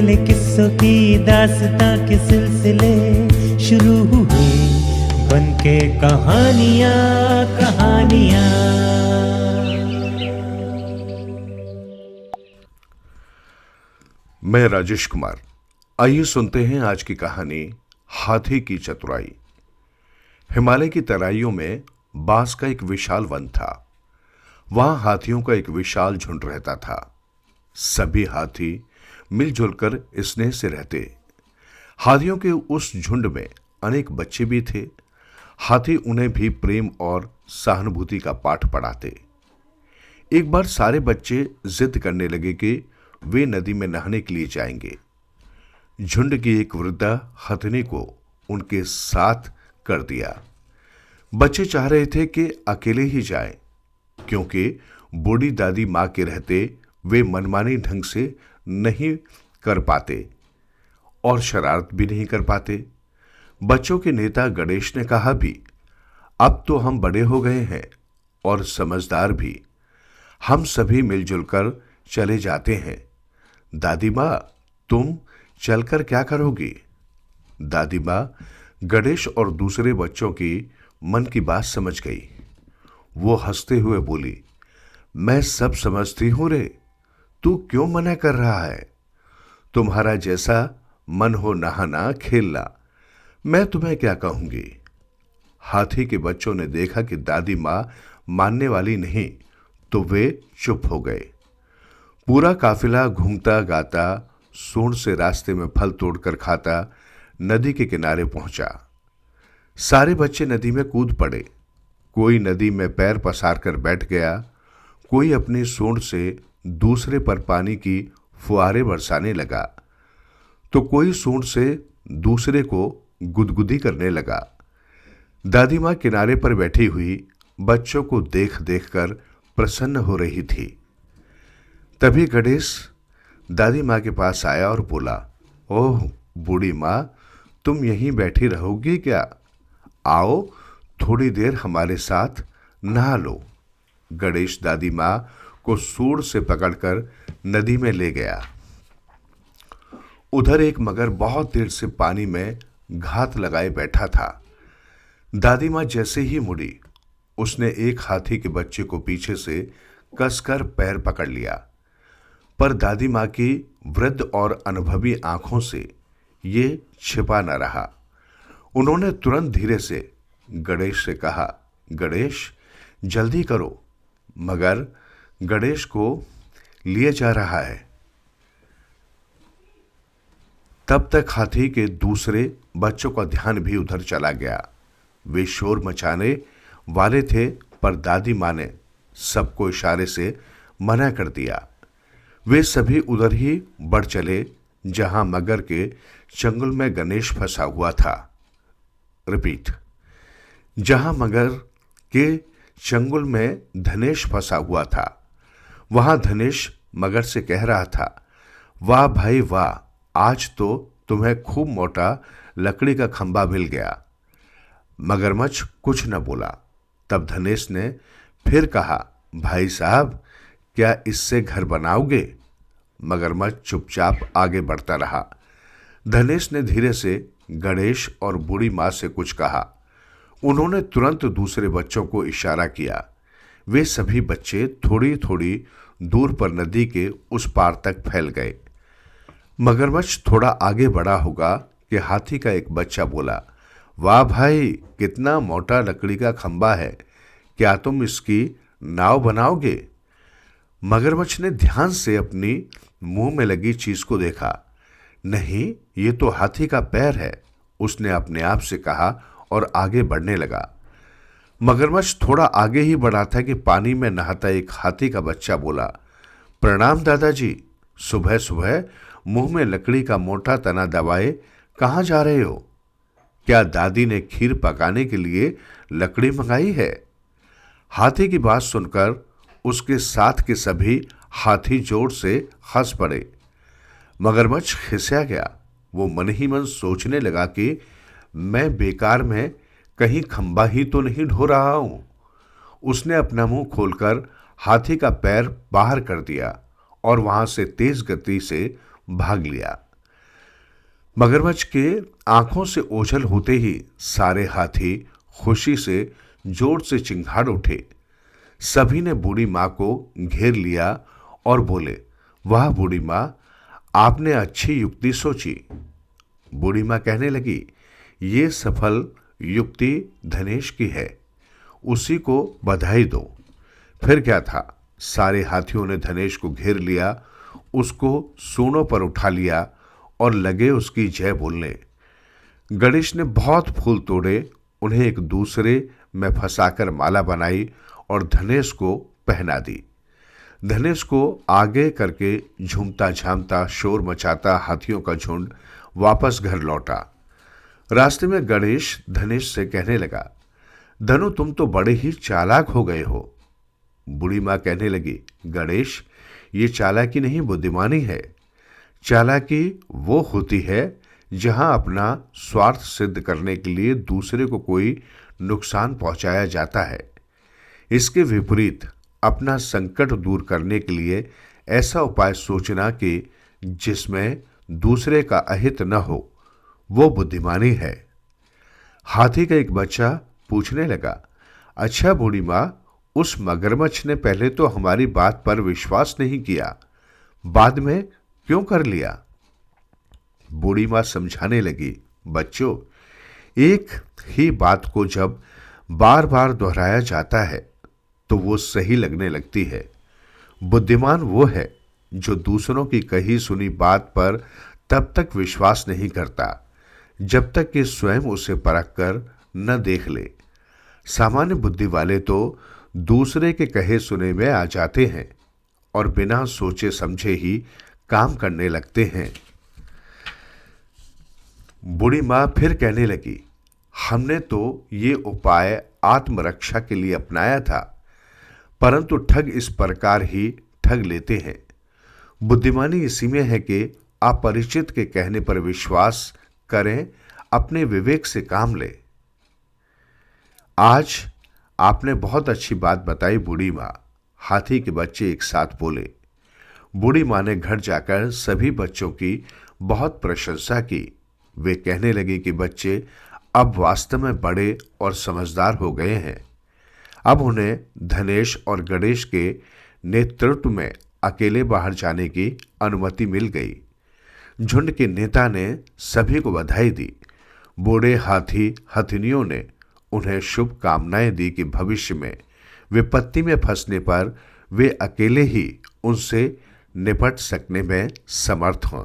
पहले किस्सों की दास्तां के सिलसिले शुरू हुए, बनके कहानियां कहानियां। मैं राजेश कुमार। आइए सुनते हैं आज की कहानी हाथी की चतुराई। हिमालय की तराइयों में बांस का एक विशाल वन था। वहां हाथियों का एक विशाल झुंड रहता था। सभी हाथी मिलजुल कर स्नेह से रहते। हाथियों के उस झुंड में अनेक बच्चे भी थे। हाथी उन्हें भी प्रेम और सहानुभूति का पाठ पढ़ाते। एक बार सारे बच्चे जिद करने लगे कि वे नदी में नहाने के लिए जाएंगे। झुंड की एक वृद्धा हथनी को उनके साथ कर दिया। बच्चे चाह रहे थे कि अकेले ही जाएं, क्योंकि बूढ़ी दादी मां के रहते वे मनमानी ढंग से नहीं कर पाते और शरारत भी नहीं कर पाते। बच्चों के नेता गणेश ने कहा भी, अब तो हम बड़े हो गए हैं और समझदार भी, हम सभी मिलजुल कर चले जाते हैं। दादी मां, तुम चलकर क्या करोगी? दादी मां गणेश और दूसरे बच्चों की मन की बात समझ गई। वो हंसते हुए बोली, मैं सब समझती हूं रे, तू क्यों मना कर रहा है? तुम्हारा जैसा मन हो नहाना खेलना, मैं तुम्हें क्या कहूंगी। हाथी के बच्चों ने देखा कि दादी मां मानने वाली नहीं, तो वे चुप हो गए। पूरा काफिला घूमता गाता सूंड से रास्ते में फल तोड़कर खाता नदी के किनारे पहुंचा। सारे बच्चे नदी में कूद पड़े। कोई नदी में पैर पसार कर बैठ गया, कोई अपनी सूंड से दूसरे पर पानी की फुहारे बरसाने लगा, तो कोई सूंड से दूसरे को गुदगुदी करने लगा। दादी मां किनारे पर बैठी हुई बच्चों को देख देख कर प्रसन्न हो रही थी। तभी गणेश दादी मां के पास आया और बोला, ओह बूढ़ी मां, तुम यहीं बैठी रहोगी क्या? आओ थोड़ी देर हमारे साथ नहा लो। गणेश दादी मां को सूंड से पकड़कर नदी में ले गया। उधर एक मगर बहुत देर से पानी में घात लगाए बैठा था। दादी मां जैसे ही मुड़ी, उसने एक हाथी के बच्चे को पीछे से कसकर पैर पकड़ लिया, पर दादी मां की वृद्ध और अनुभवी आंखों से ये छिपा न रहा। उन्होंने तुरंत धीरे से गणेश से कहा, गणेश जल्दी करो, मगर गणेश को लिए जा रहा है। तब तक हाथी के दूसरे बच्चों का ध्यान भी उधर चला गया। वे शोर मचाने वाले थे, पर दादी मां ने सबको इशारे से मना कर दिया। वे सभी उधर ही बढ़ चले जहां मगर के चंगुल में गणेश फंसा हुआ था। रिपीट, जहां मगर के चंगुल में धनेश फंसा हुआ था। वहां धनेश मगर से कह रहा था, वाह भाई वाह, आज तो तुम्हें खूब मोटा लकड़ी का खंबा मिल गया। मगरमच्छ कुछ न बोला। तब धनेश ने फिर कहा, भाई साहब, क्या इससे घर बनाओगे? मगरमच्छ चुपचाप आगे बढ़ता रहा। धनेश ने धीरे से गणेश और बूढ़ी मां से कुछ कहा। उन्होंने तुरंत दूसरे बच्चों को इशारा किया। वे सभी बच्चे थोड़ी थोड़ी दूर पर नदी के उस पार तक फैल गए। मगरमच्छ थोड़ा आगे बढ़ा होगा कि हाथी का एक बच्चा बोला, वाह भाई, कितना मोटा लकड़ी का खंबा है, क्या तुम इसकी नाव बनाओगे? मगरमच्छ ने ध्यान से अपनी मुंह में लगी चीज को देखा। नहीं, ये तो हाथी का पैर है, उसने अपने आप से कहा और आगे बढ़ने लगा। मगरमच्छ थोड़ा आगे ही बढ़ा था कि पानी में नहाता एक हाथी का बच्चा बोला, प्रणाम दादाजी, सुबह सुबह मुंह में लकड़ी का मोटा तना दबाए कहां जा रहे हो? क्या दादी ने खीर पकाने के लिए लकड़ी मंगाई है? हाथी की बात सुनकर उसके साथ के सभी हाथी जोर से हंस पड़े। मगरमच्छ खिसिया गया। वो मन ही मन सोचने लगा कि मैं बेकार में कहीं खंबा ही तो नहीं ढो रहा हूं। उसने अपना मुंह खोलकर हाथी का पैर बाहर कर दिया और वहां से तेज गति से भाग लिया। मगरमच्छ के आंखों से ओझल होते ही सारे हाथी खुशी से जोर से चिंगाड़ उठे। सभी ने बूढ़ी मां को घेर लिया और बोले, वाह बूढ़ी मां, आपने अच्छी युक्ति सोची। बूढ़ी मां कहने लगी, ये सफल युक्ति धनेश की है, उसी को बधाई दो। फिर क्या था, सारे हाथियों ने धनेश को घेर लिया, उसको सूंडों पर उठा लिया और लगे उसकी जय बोलने। गणेश ने बहुत फूल तोड़े, उन्हें एक दूसरे में फंसाकर माला बनाई और धनेश को पहना दी। धनेश को आगे करके झूमता झामता शोर मचाता हाथियों का झुंड वापस घर लौटा। रास्ते में गणेश धनेश से कहने लगा, धनु तुम तो बड़े ही चालाक हो गए हो। बूढ़ी मां कहने लगी, गणेश ये चालाकी नहीं बुद्धिमानी है। चालाकी वो होती है जहां अपना स्वार्थ सिद्ध करने के लिए दूसरे को कोई नुकसान पहुंचाया जाता है। इसके विपरीत अपना संकट दूर करने के लिए ऐसा उपाय सोचना कि जिसमें दूसरे का अहित न हो, वो बुद्धिमानी है। हाथी का एक बच्चा पूछने लगा, अच्छा बूढ़ी मां, उस मगरमच्छ ने पहले तो हमारी बात पर विश्वास नहीं किया, बाद में क्यों कर लिया? बूढ़ी मां समझाने लगी, बच्चों, एक ही बात को जब बार बार दोहराया जाता है तो वो सही लगने लगती है। बुद्धिमान वो है जो दूसरों की कही सुनी बात पर तब तक विश्वास नहीं करता जब तक कि स्वयं उसे परख कर न देख ले। सामान्य बुद्धि वाले तो दूसरे के कहे सुने में आ जाते हैं और बिना सोचे समझे ही काम करने लगते हैं। बूढ़ी मां फिर कहने लगी, हमने तो ये उपाय आत्मरक्षा के लिए अपनाया था, परंतु ठग इस प्रकार ही ठग लेते हैं। बुद्धिमानी इसी में है कि अपरिचित के कहने पर विश्वास करें, अपने विवेक से काम लें। आज आपने बहुत अच्छी बात बताई बूढ़ी मां, हाथी के बच्चे एक साथ बोले। बूढ़ी मां ने घर जाकर सभी बच्चों की बहुत प्रशंसा की। वे कहने लगे कि बच्चे अब वास्तव में बड़े और समझदार हो गए हैं। अब उन्हें धनेश और गणेश के नेतृत्व में अकेले बाहर जाने की अनुमति मिल गई। झुंड के नेता ने सभी को बधाई दी। बूढ़े हाथी हथिनियों ने उन्हें शुभकामनाएं दी कि भविष्य में विपत्ति में फंसने पर वे अकेले ही उनसे निपट सकने में समर्थ हों।